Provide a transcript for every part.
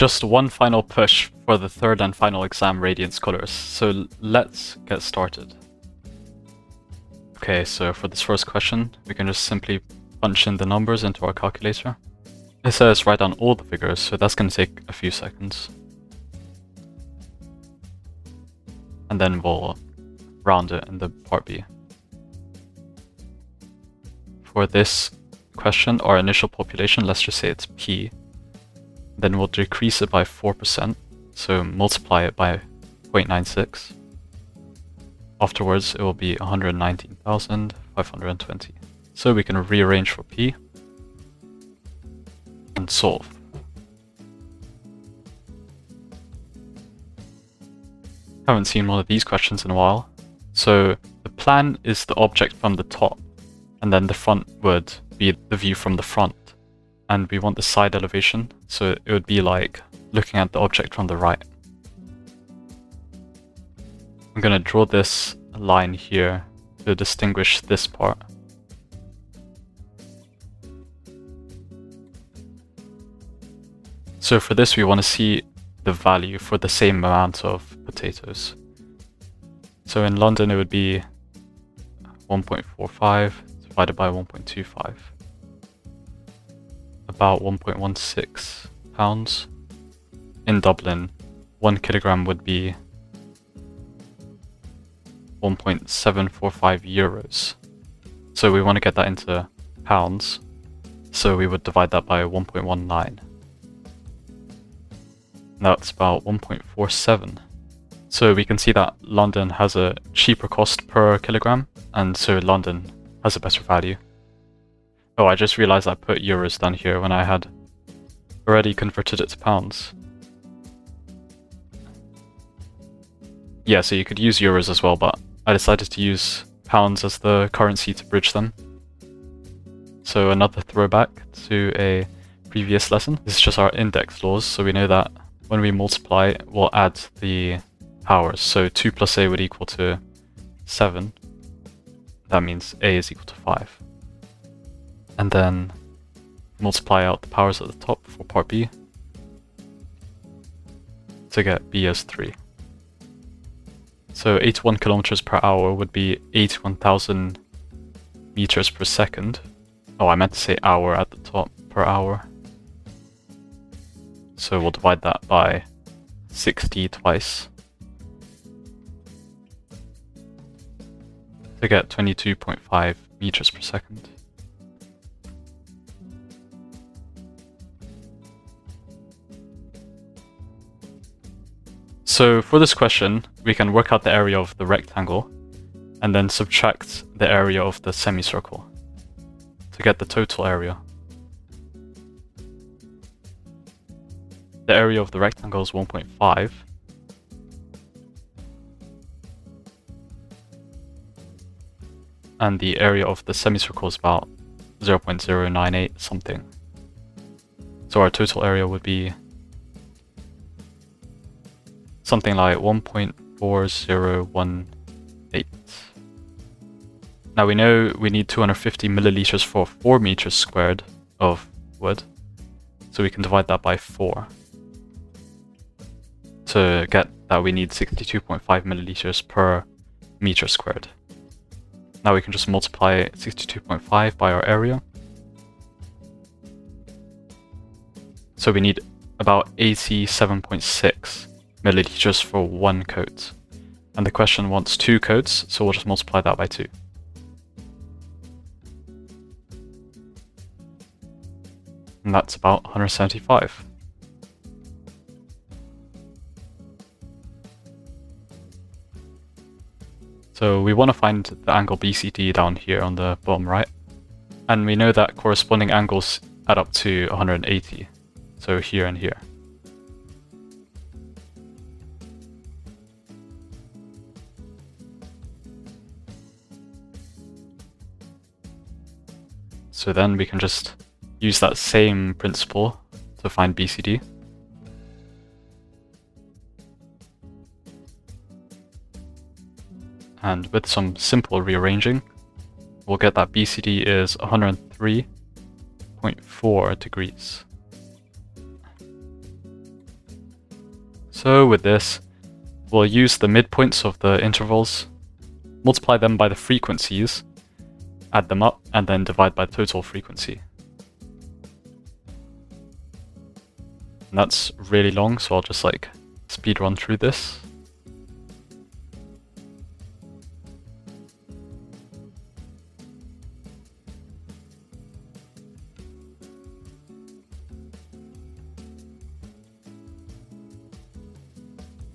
just one final push for the third and final exam radiant scholars, so let's get started. Okay, so for this first question, we can just simply punch in the numbers into our calculator. It says write down all the figures, so that's going to take a few seconds. And then we'll round it in the part B. For this question, our initial population, let's just say it's P. Then we'll decrease it by 4%, so multiply it by 0.96. Afterwards, it will be 119,520. So we can rearrange for P and solve. Haven't seen one of these questions in a while. So the plan is the object from the top, and then the front would be the view from the front. And we want the side elevation, so it would be like looking at the object from the right. I'm going to draw this line here to distinguish this part. So for this, we want to see the value for the same amount of potatoes. So in London, it would be 1.45 divided by 1.25. About 1.16 pounds. In Dublin, 1 kilogram would be 1.745 euros. So we want to get that into pounds, so we would divide that by 1.19. That's about 1.47. So we can see that London has a cheaper cost per kilogram, and so London has a better value. Oh, I just realized I put euros down here when I had already converted it to pounds. Yeah, so you could use euros as well, but I decided to use pounds as the currency to bridge them. So another throwback to a previous lesson. This is just our index laws, so we know that when we multiply, we'll add the powers. So 2 plus a would equal to 7. That means a is equal to 5. And then multiply out the powers at the top for part B to get b as 3. So 81 kilometers per hour would be 81,000 meters per second. Oh, I meant to say hour at the top, per hour. So we'll divide that by 60 twice to get 22.5 meters per second. So for this question, we can work out the area of the rectangle and then subtract the area of the semicircle to get the total area. The area of the rectangle is 1.5. And the area of the semicircle is about 0.098 something. So our total area would be something like 1.4018. Now we know we need 250 milliliters for 4 meters squared of wood, so we can divide that by 4 to get that we need 62.5 milliliters per meter squared. Now we can just multiply 62.5 by our area. So we need about 87.6 milliliters for 1 coat. And the question wants 2 coats, so we'll just multiply that by 2. And that's about 175. So we want to find the angle BCD down here on the bottom right. And we know that corresponding angles add up to 180. So here and here. So then we can just use that same principle to find BCD. And with some simple rearranging, we'll get that BCD is 103.4 degrees. So with this, we'll use the midpoints of the intervals, multiply them by the frequencies, add them up, and then divide by the total frequency. And that's really long, so I'll just like speed run through this.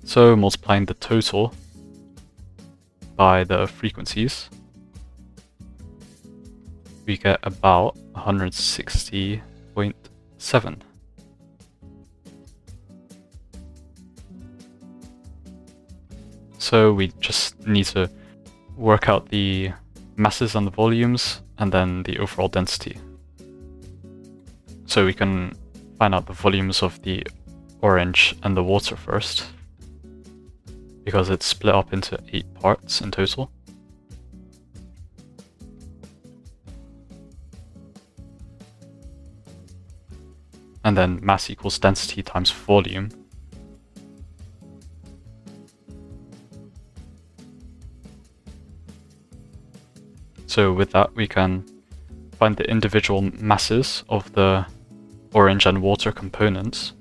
So multiplying the total by the frequencies, we get about 160.7. So we just need to work out the masses and the volumes, and then the overall density. So we can find out the volumes of the orange and the water first, because it's split up into 8 parts in total. And then mass equals density times volume. So with that, we can find the individual masses of the orange and water components.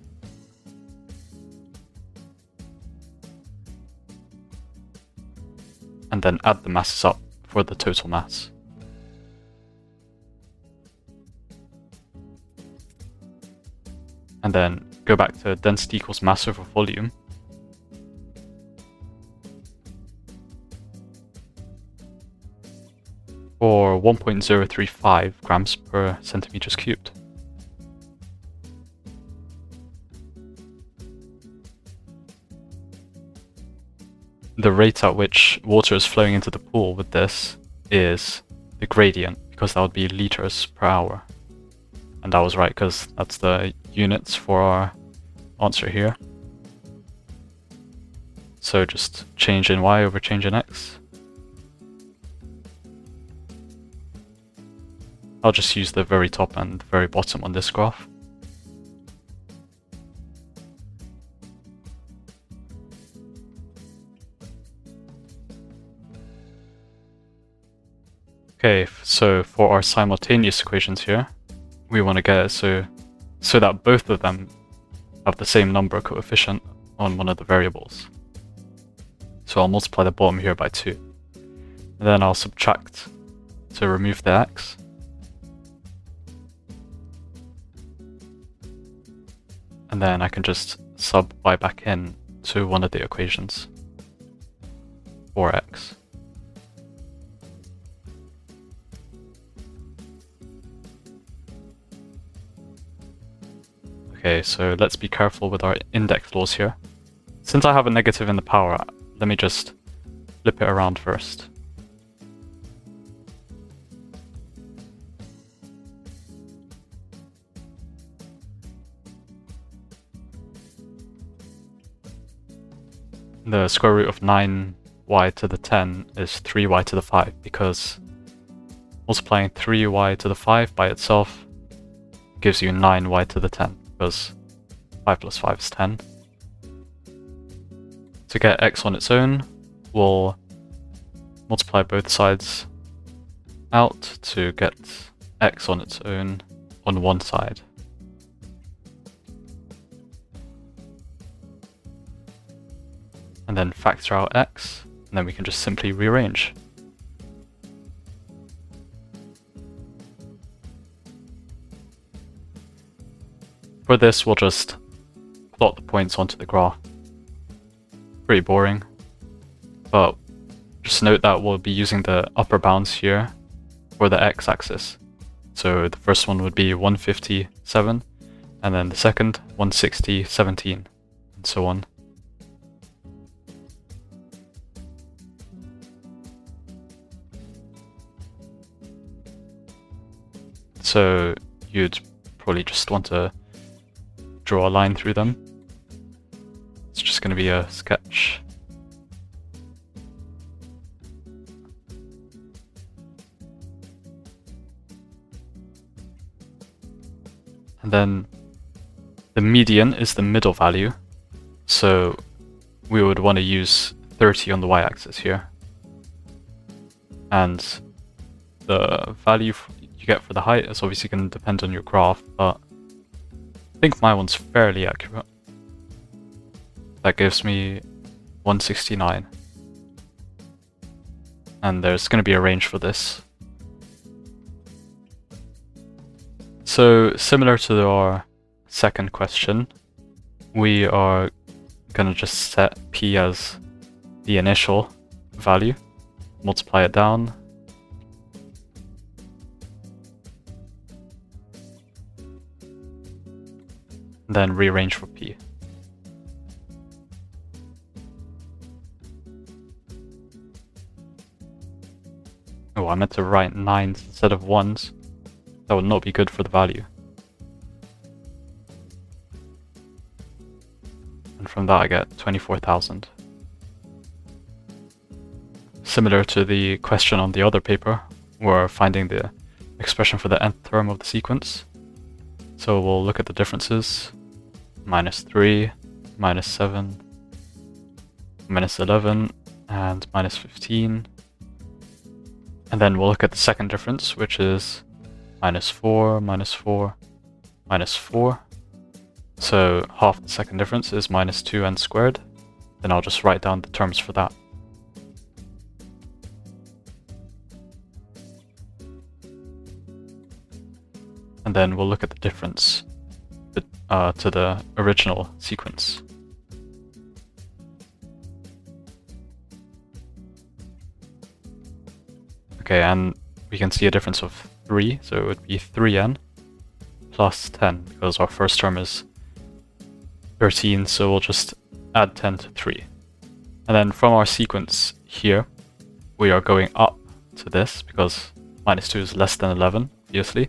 And then add the masses up for the total mass. And then go back to density equals mass over volume. For 1.035 grams per centimeters cubed. The rate at which water is flowing into the pool with this is the gradient, because that would be liters per hour. And I was right, because that's the units for our answer here. So just change in y over change in x. I'll just use the very top and the very bottom on this graph. Okay, so for our simultaneous equations here, we want to get it so that both of them have the same number coefficient on one of the variables. So I'll multiply the bottom here by 2. And then I'll subtract to remove the x. And then I can just sub y back in to one of the equations for x. Okay, so let's be careful with our index laws here. Since I have a negative in the power, let me just flip it around first. The square root of 9y to the 10 is 3y to the 5, because multiplying 3y to the 5 by itself gives you 9y to the 10, because 5 plus 5 is 10. To get x on its own, we'll multiply both sides out to get x on its own on one side. And then factor out x, and then we can just simply rearrange. For this, we'll just plot the points onto the graph. Pretty boring, but just note that we'll be using the upper bounds here for the x-axis. So the first one would be 157, and then the second 160, 17, and so on. So you'd probably just want to draw a line through them. It's just going to be a sketch. And then the median is the middle value. So we would want to use 30 on the y-axis here. And the value you get for the height is obviously going to depend on your graph, but I think my one's fairly accurate. That gives me 169. And there's going to be a range for this. So similar to our second question, we are going to just set p as the initial value, multiply it down, and then rearrange for p. Oh, I meant to write 9s instead of 1s. That would not be good for the value. And from that I get 24,000. Similar to the question on the other paper, we're finding the expression for the nth term of the sequence. So we'll look at the differences. -3, -7, -11, and -15. And then we'll look at the second difference, which is -4, -4, -4. So half the second difference is -2n squared. Then I'll just write down the terms for that. And then we'll look at the difference to the original sequence. Okay, and we can see a difference of 3, so it would be 3n plus 10, because our first term is 13, so we'll just add 10 to 3. And then from our sequence here, we are going up to this, because -2 is less than 11, obviously.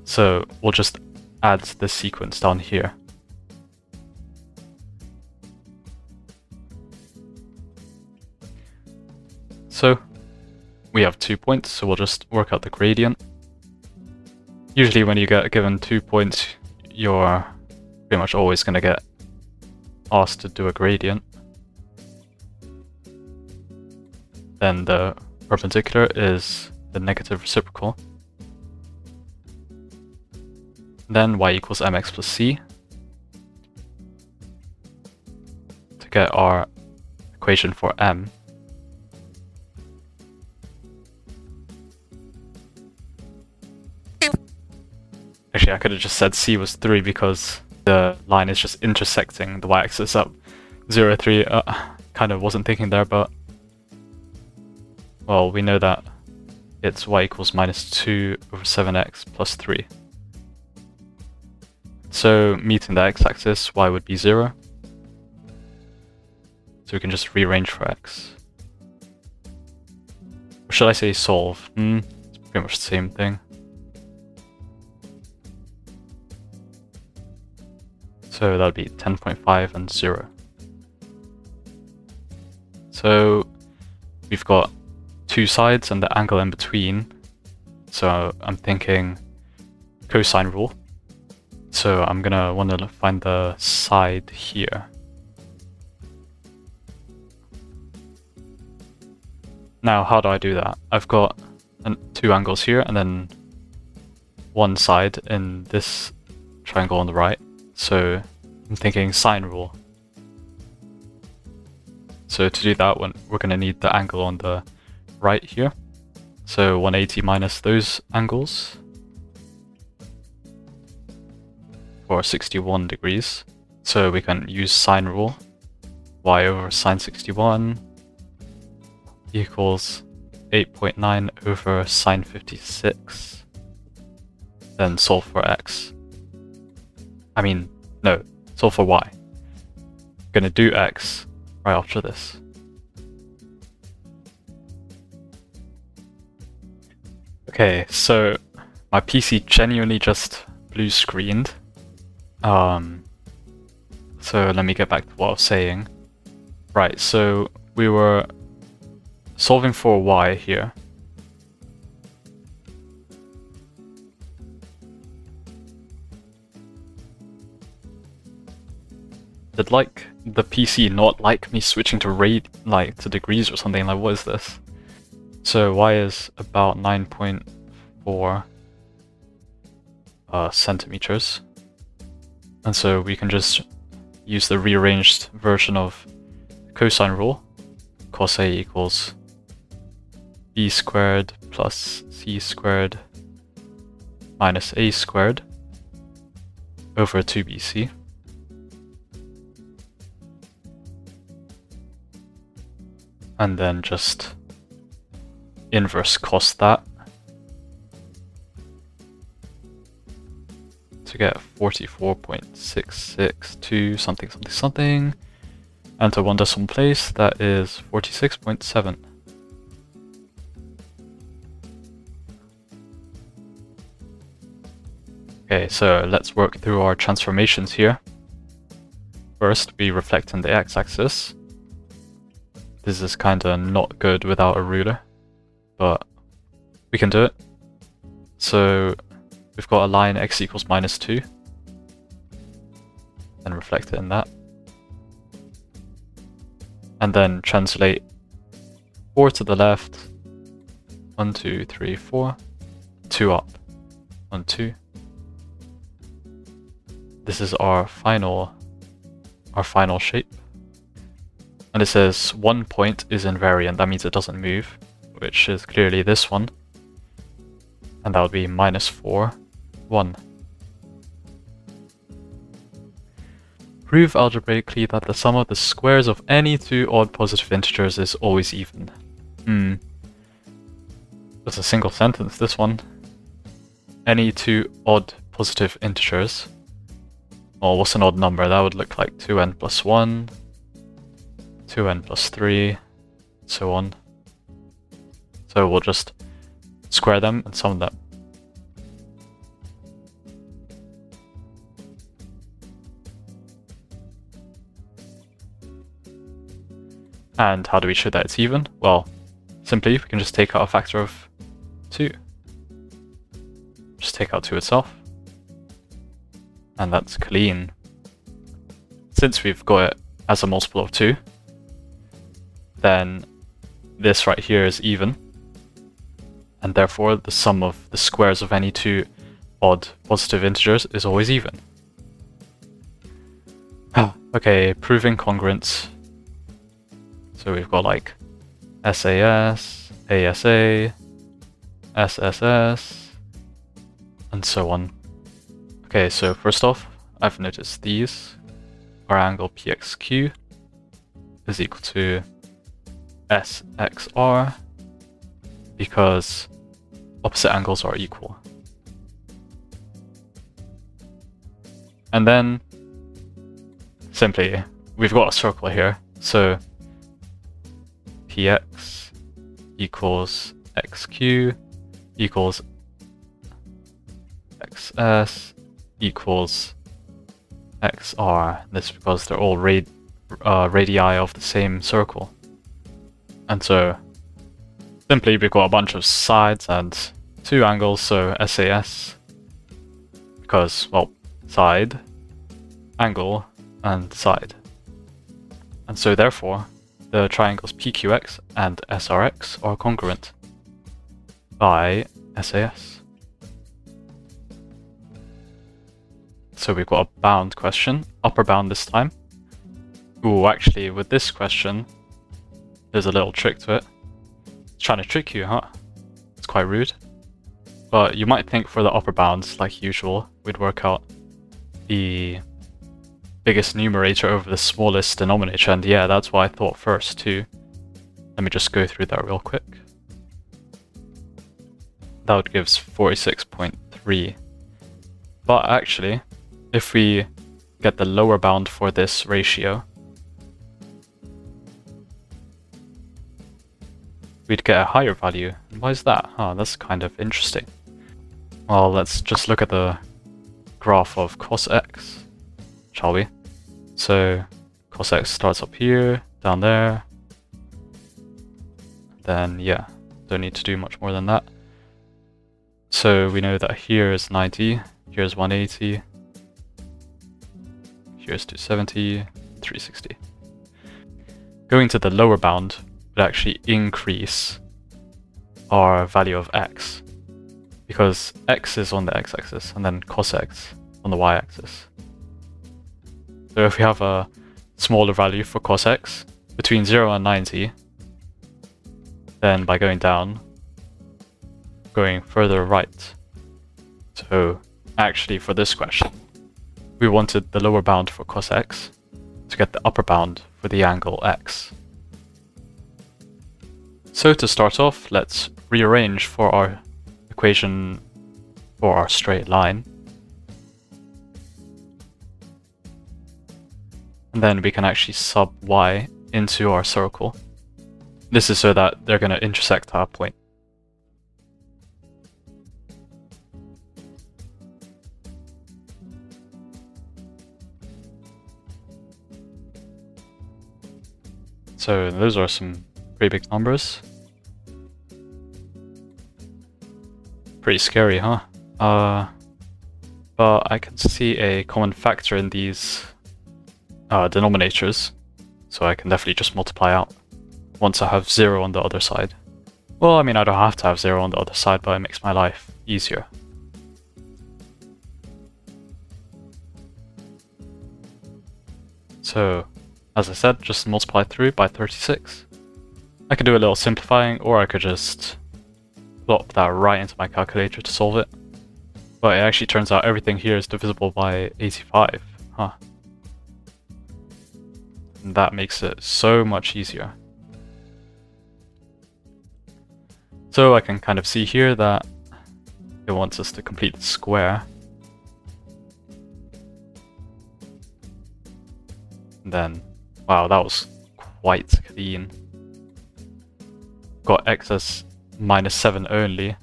So we'll just add this sequence down here. So we have 2 points, so we'll just work out the gradient. Usually when you get given 2 points, you're pretty much always going to get asked to do a gradient. Then the perpendicular is the negative reciprocal. Then y equals mx plus c. To get our equation for m, actually, I could have just said c was 3 because the line is just intersecting the y-axis up 0, 3. Kind of wasn't thinking there, but well, we know that it's y equals -2 over 7x plus 3. So meeting the x-axis, y would be 0. So we can just rearrange for x. Or should I say solve? It's pretty much the same thing. So that would be 10.5 and 0. So we've got 2 sides and the angle in between. So I'm thinking cosine rule. So I'm gonna want to find the side here. Now, how do I do that? I've got 2 angles here and then 1 side in this triangle on the right. So I'm thinking sine rule. So to do that, we're going to need the angle on the right here. So 180 minus those angles for 61 degrees. So we can use sine rule. Y over sine 61 equals 8.9 over sine 56. Then solve for x. I mean, no, solve for y. I'm gonna do x right after this. Okay, so my PC genuinely just blue screened. So let me get back to what I was saying. Right, so we were solving for y here. Did like the PC not like me switching to to degrees or something? Like, what is this? So y is about 9.4 centimeters. And so we can just use the rearranged version of cosine rule. Cos A equals b squared plus c squared minus a squared over 2bc. And then just inverse cos that to get 44.662 something something something, and to one decimal place that is 46.7. Okay, so let's work through our transformations here. First, we reflect on the x-axis. This is kinda not good without a ruler, but we can do it. So we've got a line x equals -2, and reflect it in that. And then translate 4 to the left, 1, 2, 3, 4, 2 up, 1, 2. This is our final shape. And it says 1 point is invariant, that means it doesn't move, which is clearly this one. And that would be -4, 1. Prove algebraically that the sum of the squares of any two odd positive integers is always even. That's a single sentence, this one. Any two odd positive integers. Well, what's an odd number? That would look like 2n plus 1, 2n plus 3, so on. So we'll just square them and sum them. And how do we show that it's even? Well, simply we can just take out a factor of 2. Just take out 2 itself. And that's clean. Since we've got it as a multiple of 2, then this right here is even. And therefore the sum of the squares of any two odd positive integers is always even. Okay, proving congruence. So we've got like SAS, ASA, SSS, and so on. Okay, so first off, I've noticed these. Our angle PXQ is equal to SXR because opposite angles are equal. And then simply, we've got a circle here, so px equals xq equals xs equals xr. This is because they're all radii of the same circle. And so simply we've got a bunch of sides and two angles, so SAS, because, well, side, angle, and side. And so therefore, the triangles PQX and SRX are congruent by SAS. So we've got a bound question, upper bound this time. Ooh, actually, with this question, there's a little trick to it. It's trying to trick you, huh? It's quite rude. But you might think for the upper bounds, like usual, we'd work out the biggest numerator over the smallest denominator, and yeah, that's what I thought first too. Let me just go through that real quick. That would give 46.3. But actually, if we get the lower bound for this ratio, we'd get a higher value. Why is that? Oh, that's kind of interesting. Well, let's just look at the graph of cos x, shall we? So cos x starts up here, down there. Then yeah, don't need to do much more than that. So we know that here is 90, here's 180, here's 270, 360. Going to the lower bound would actually increase our value of x, because x is on the x-axis and then cos x on the y-axis. So if we have a smaller value for cos x between 0 and 90, then by going down, going further right. So actually for this question, we wanted the lower bound for cos x to get the upper bound for the angle x. So to start off, let's rearrange for our equation for our straight line. And then we can actually sub y into our circle. This is so that they're going to intersect our point. So those are some pretty big numbers. Pretty scary, huh? But I can see a common factor in these denominators, so I can definitely just multiply out once I have 0 on the other side. Well, I mean, I don't have to have 0 on the other side, but it makes my life easier. So, as I said, just multiply through by 36. I could do a little simplifying, or I could just plop that right into my calculator to solve it. But it actually turns out everything here is divisible by 85, huh? And that makes it so much easier. So I can kind of see here that it wants us to complete the square. And then, wow, that was quite clean. Got x as -7 only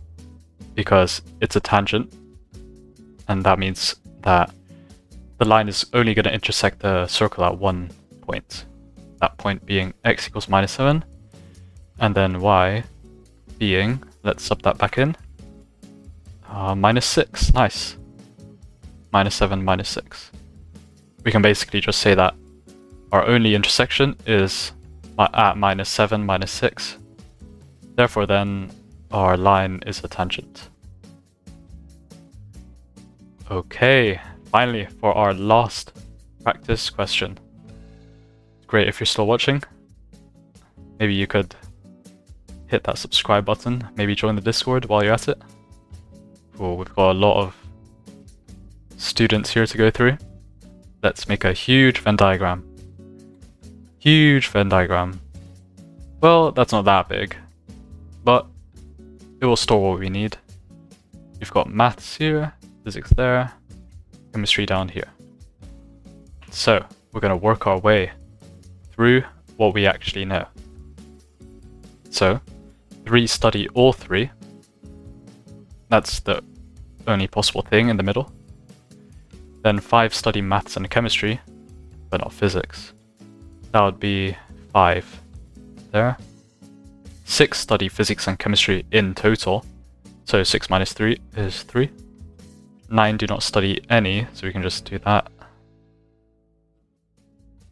because it's a tangent, and that means that the line is only going to intersect the circle at one point. That point being x equals -7, and then y being, let's sub that back in, -6, nice. -7, -6. We can basically just say that our only intersection is at -7, -6. Therefore then, our line is a tangent. Okay, finally for our last practice question. Great if you're still watching. Maybe you could hit that subscribe button, maybe join the Discord while you're at it. Cool, we've got a lot of students here to go through. Let's make a huge Venn diagram. Huge Venn diagram. Well, that's not that big, but it will store what we need. You've got maths here, physics there, chemistry down here. So, we're going to work our way through what we actually know. So, 3 study all 3. That's the only possible thing in the middle. Then 5 study maths and chemistry, but not physics. That would be 5 there. 6 study physics and chemistry in total, so 6 minus 3 is 3. 9 do not study any, so we can just do that.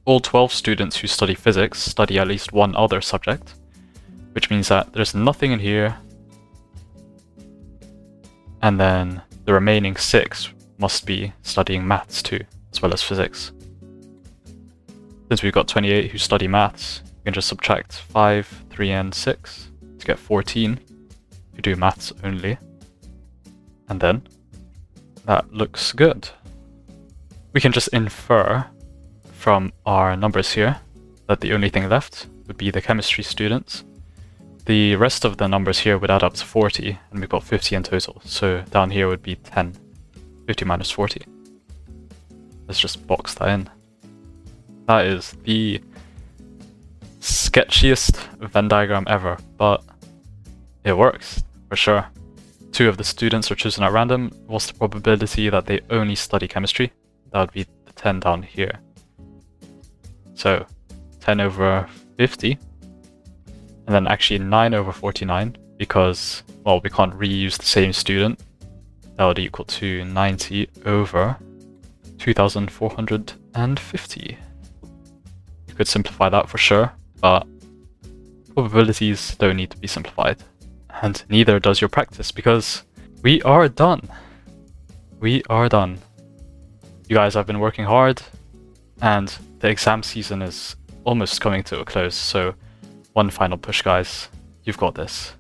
All 12 students who study physics study at least one other subject, which means that there's nothing in here, and then the remaining 6 must be studying maths too, as well as physics. Since we've got 28 who study maths, we can just subtract 5, 3, and 6 to get 14 who do maths only. And then, that looks good. We can just infer from our numbers here that the only thing left would be the chemistry students. The rest of the numbers here would add up to 40, and we've got 50 in total, so down here would be 10. 50 minus 40. Let's just box that in. That is the sketchiest Venn diagram ever, but it works, for sure. 2 of the students are chosen at random. What's the probability that they only study chemistry? That would be the 10 down here. So, 10 over 50. And then actually 9 over 49, because, well, we can't reuse the same student. That would equal to 90 over 2,450. You could simplify that for sure, but probabilities don't need to be simplified. And neither does your practice, because we are done. We are done. You guys have been working hard, and the exam season is almost coming to a close, so one final push, guys. You've got this.